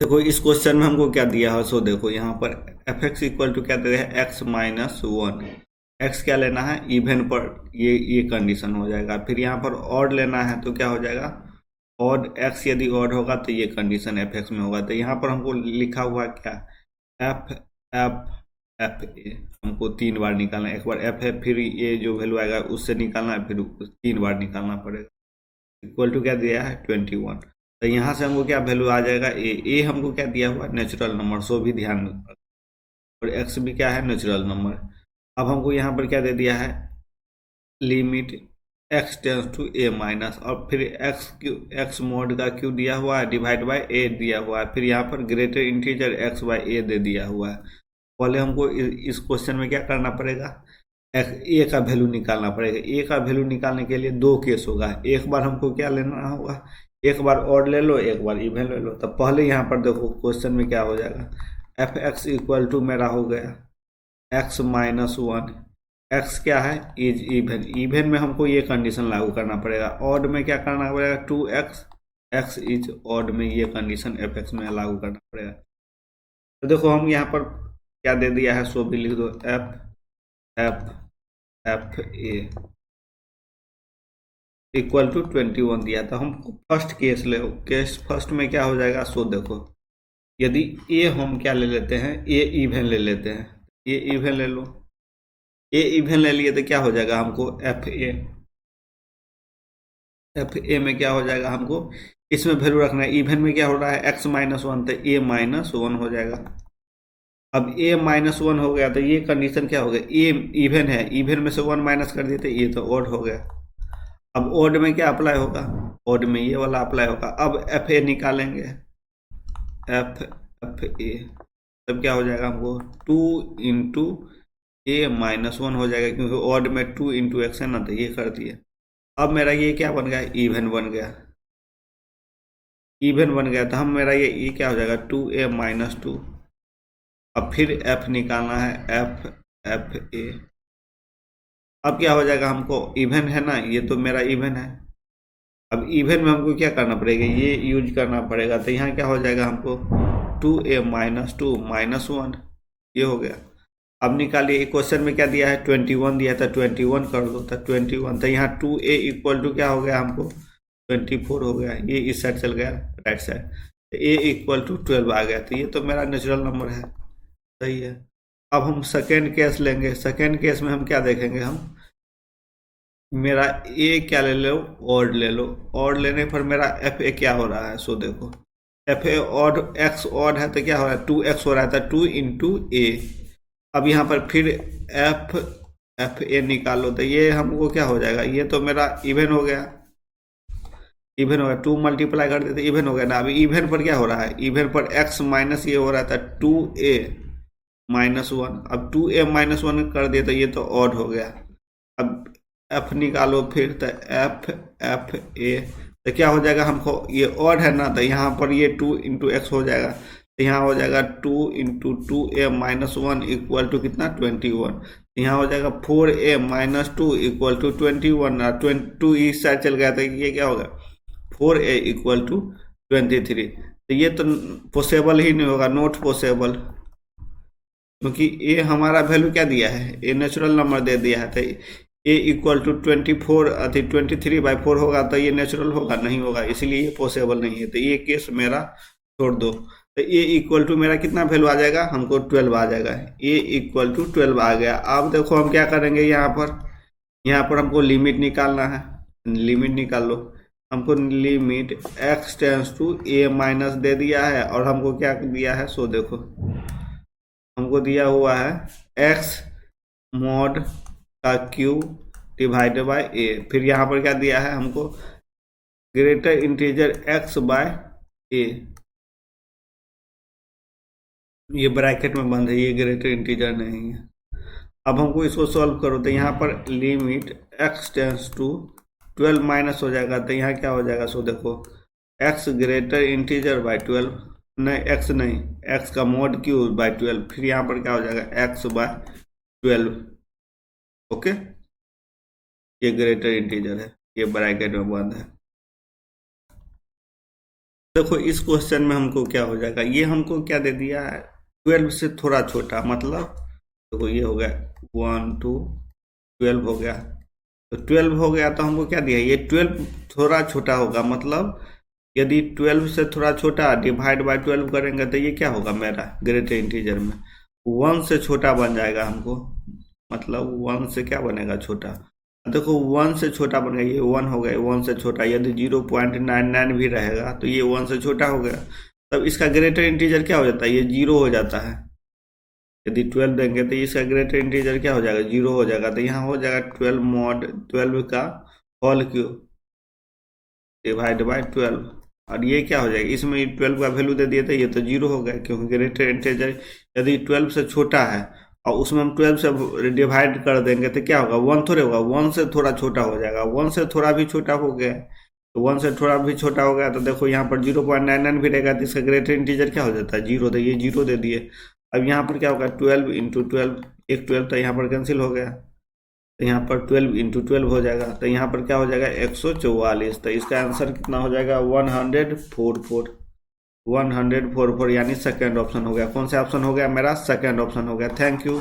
देखो इस क्वेश्चन में हमको क्या दिया है, सो देखो यहाँ पर एफ एक्स इक्वल टू क्या दे रहे हैं, x-1। एक्स क्या लेना है, इवन पर, ये कंडीशन हो जाएगा। फिर यहाँ पर ऑड लेना है तो क्या हो जाएगा, ऑड एक्स यदि ऑड होगा तो ये कंडीशन एफ एक्स में होगा। तो यहाँ पर हमको लिखा हुआ है क्या, एफ एफ एफ ए, हमको 3 बार निकालना है। एक बार एफ है, फिर ये जो वैल्यू आएगा उससे निकालना है, फिर 3 बार निकालना पड़ेगा। इक्वल टू क्या दिया है, 21। तो यहाँ से हमको क्या वैल्यू आ जाएगा, ए हमको क्या दिया हुआ है, नेचुरल नंबर, सो भी ध्यान में, और एक्स भी क्या है, नेचुरल नंबर। अब हमको यहाँ पर क्या दे दिया है, limit x tends to a minus, और फिर एक्स मोड का क्यू दिया हुआ है, डिवाइड बाय ए दिया हुआ है। फिर यहाँ पर ग्रेटर इंटीजर एक्स बाय ए दे दिया हुआ है। पहले हमको इस क्वेश्चन में क्या करना पड़ेगा, ए का वैल्यू निकालना पड़ेगा। ए का वैल्यू निकालने के लिए 2 केस होगा। एक बार हमको क्या लेना होगा, एक बार ऑड ले लो, एक बार इवन ले लो। तो पहले यहाँ पर देखो क्वेश्चन में क्या हो जाएगा, एफ एक्स इक्वल टू मेरा हो गया x-1। एक्स क्या है, इज इवन। इवन में हमको ये कंडीशन लागू करना पड़ेगा। ऑड में क्या करना पड़ेगा, 2x, एक्स इज ऑड में ये कंडीशन एफ एक्स में लागू करना पड़ेगा। तो देखो हम यहाँ पर क्या दे दिया है, सो भी लिख दो, f f f a equal to 21 दिया था। हम फर्स्ट केस ले, केस फर्स्ट में क्या हो जाएगा, सो देखो यदि ए हम क्या ले लेते हैं, ए इवन ले लेते हैं, ए इवन ले लो। ए इवन ले लिए तो क्या हो जाएगा हमको, एफ ए में क्या हो जाएगा हमको, इसमें वैल्यू रखना है। इवन में क्या हो रहा है, x-1, तो a-1 हो जाएगा। अब a-1 हो गया तो ये कंडीशन क्या हो गया, ए इवन है, इवन में से 1 माइनस कर दिए तो ये तो ऑड हो गया। अब ऑड में क्या अप्लाई होगा, ऑड में ये वाला अप्लाई होगा। अब एफ ए निकालेंगे, एफ एफ ए, तब क्या हो जाएगा हमको, 2 × a-1 हो जाएगा, क्योंकि ऑड में 2 × x है ना, तो ये कर दिए। अब मेरा ये क्या बन गया, इवन बन गया, इवन बन गया। तो हम मेरा ये क्या हो जाएगा, 2a-2। अब फिर f निकालना है, एफ एफ ए। अब क्या हो जाएगा हमको, इवन है ना, ये तो मेरा इवन है। अब इवन में हमको क्या करना पड़ेगा, ये यूज करना पड़ेगा। तो यहाँ क्या हो जाएगा हमको, 2a-2 -1, ये हो गया। अब निकालिए, क्वेश्चन में क्या दिया है, 21 दिया था, 21 कर दो, तो 21। तो यहाँ 2a इक्वल टू क्या हो गया हमको, 24 हो गया। ये इस साइड चल गया, राइट साइड, तो a इक्वल टू 12 आ गया। तो ये तो मेरा नेचुरल नंबर है, सही है। अब हम सेकेंड केस लेंगे। सेकेंड केस में हम क्या देखेंगे, हम मेरा ए क्या ले लो, ऑड ले लो। ऑड लेने पर मेरा एफ ए क्या हो रहा है, सो देखो F A odd, x odd है तो क्या हो रहा है, 2x हो रहा था, 2 × a। अब यहाँ पर फिर एफ एफ ए निकालो, तो ये हमको क्या हो जाएगा, ये तो मेरा इवन हो गया, इवन हो गया। 2 मल्टीप्लाई कर देते, इवन हो गया ना। अब इवन पर क्या हो रहा है, इवन पर x माइनस ये हो रहा था, 2a-1। अब 2a-1 कर दिया तो ये तो ऑड हो गया। अब एफ निकालो फिर, तो एफ एफ ए, तो क्या हो जाएगा हमको, ये ऑड है ना, तो यहाँ पर ये 2 × x हो जाएगा। तो यहाँ हो जाएगा 2 × 2a-1 इक्वल टू कितना, 21। यहाँ हो जाएगा 4a-2 इक्वल टू 21, और 22 इस साइड चल गया, तो ये क्या होगा, 4a इक्वल टू 23। तो ये तो पॉसिबल ही नहीं होगा, नॉट पॉसिबल, क्योंकि ए हमारा वैल्यू क्या दिया है, ए नेचुरल नंबर दे दिया है। तो ए इक्वल टू 23/4 होगा, तो ये नेचुरल होगा, नहीं होगा, इसलिए ये पॉसिबल नहीं है। तो ये केस मेरा छोड़ दो। तो ए इक्वल टू मेरा कितना वैल्यू आ जाएगा, हमको 12 आ जाएगा। ए इक्वल टू 12 आ गया। अब देखो हम क्या करेंगे, यहाँ पर हमको लिमिट निकालना है। लिमिट निकाल लो, हमको limit x tends to a- दे दिया है, और हमको क्या दिया है, सो देखो हमको दिया हुआ है x mod का क्यू डिवाइडेड बाय a। फिर यहाँ पर क्या दिया है हमको, greater integer x by a, ये ब्रैकेट में बंद है, ये ग्रेटर इंटीजर नहीं है। अब हमको इसको सॉल्व करो, तो यहाँ पर limit x tends to 12 minus हो जाएगा। तो यहाँ क्या हो जाएगा, सो देखो x ग्रेटर इंटीजर बाय 12, नहीं x नहीं, x का मॉड क्यू बाय 12। फिर यहाँ पर क्या हो जाएगा, x बाय 12। ओके, ये ग्रेटर इंटीजर है, ये ब्रैकेट में बंद है। देखो इस क्वेश्चन में हमको क्या हो जाएगा, ये हमको क्या दे दिया है 12 से थोड़ा छोटा, मतलब देखो ये हो गया 1 2 12 हो गया, तो 12 हो गया तो हमको क्या दिया, ये 12 थोड़ा छोटा होगा, मतलब यदि 12 से थोड़ा छोटा डिवाइड बाय 12 करेंगे तो ये क्या होगा मेरा ग्रेटर इंटीजर में 1 से छोटा बन जाएगा हमको, मतलब 1 से क्या बनेगा छोटा, देखो 1 से छोटा बन गया, ये 1 हो गया 1 से छोटा, यदि 0.99 भी रहेगा तो ये 1 से छोटा हो गया, तब इसका ग्रेटर इंटीजर क्या हो जाता है, ये 0 हो जाता है। यदि 12 देंगे तो इसका ग्रेटर इंटीजर क्या हो जाएगा 0 हो जाएगा, तो यहाँ हो जाएगा 12 मॉड 12 का होल क्यूब डिवाइड बाय 12, और ये क्या हो जाएगा, इसमें 12 का वैल्यू दे दिए तो ये तो 0 हो गया, क्योंकि ग्रेटर इंटीजर यदि 12 से छोटा है और उसमें हम 12 से डिवाइड कर देंगे तो क्या होगा 1 थोड़े होगा, 1 से थोड़ा छोटा हो जाएगा, 1 से थोड़ा भी छोटा हो गया, तो 1 से थोड़ा भी छोटा हो गया तो देखो यहाँ पर 0.99 भी रहेगा, तो इसका ग्रेटर इंटीजर क्या हो जाता है 0, तो ये 0 दे दिए। अब यहाँ पर क्या होगा 12 इंटू 12, एक 12 तो यहाँ पर कैंसिल हो गया, तो यहाँ पर 12 इंटू 12 हो जाएगा, तो यहाँ पर क्या हो जाएगा 144, तो इसका आंसर कितना हो जाएगा 144 यानी सेकेंड ऑप्शन हो गया। कौन सा ऑप्शन हो गया मेरा, सेकेंड ऑप्शन हो गया। Thank you.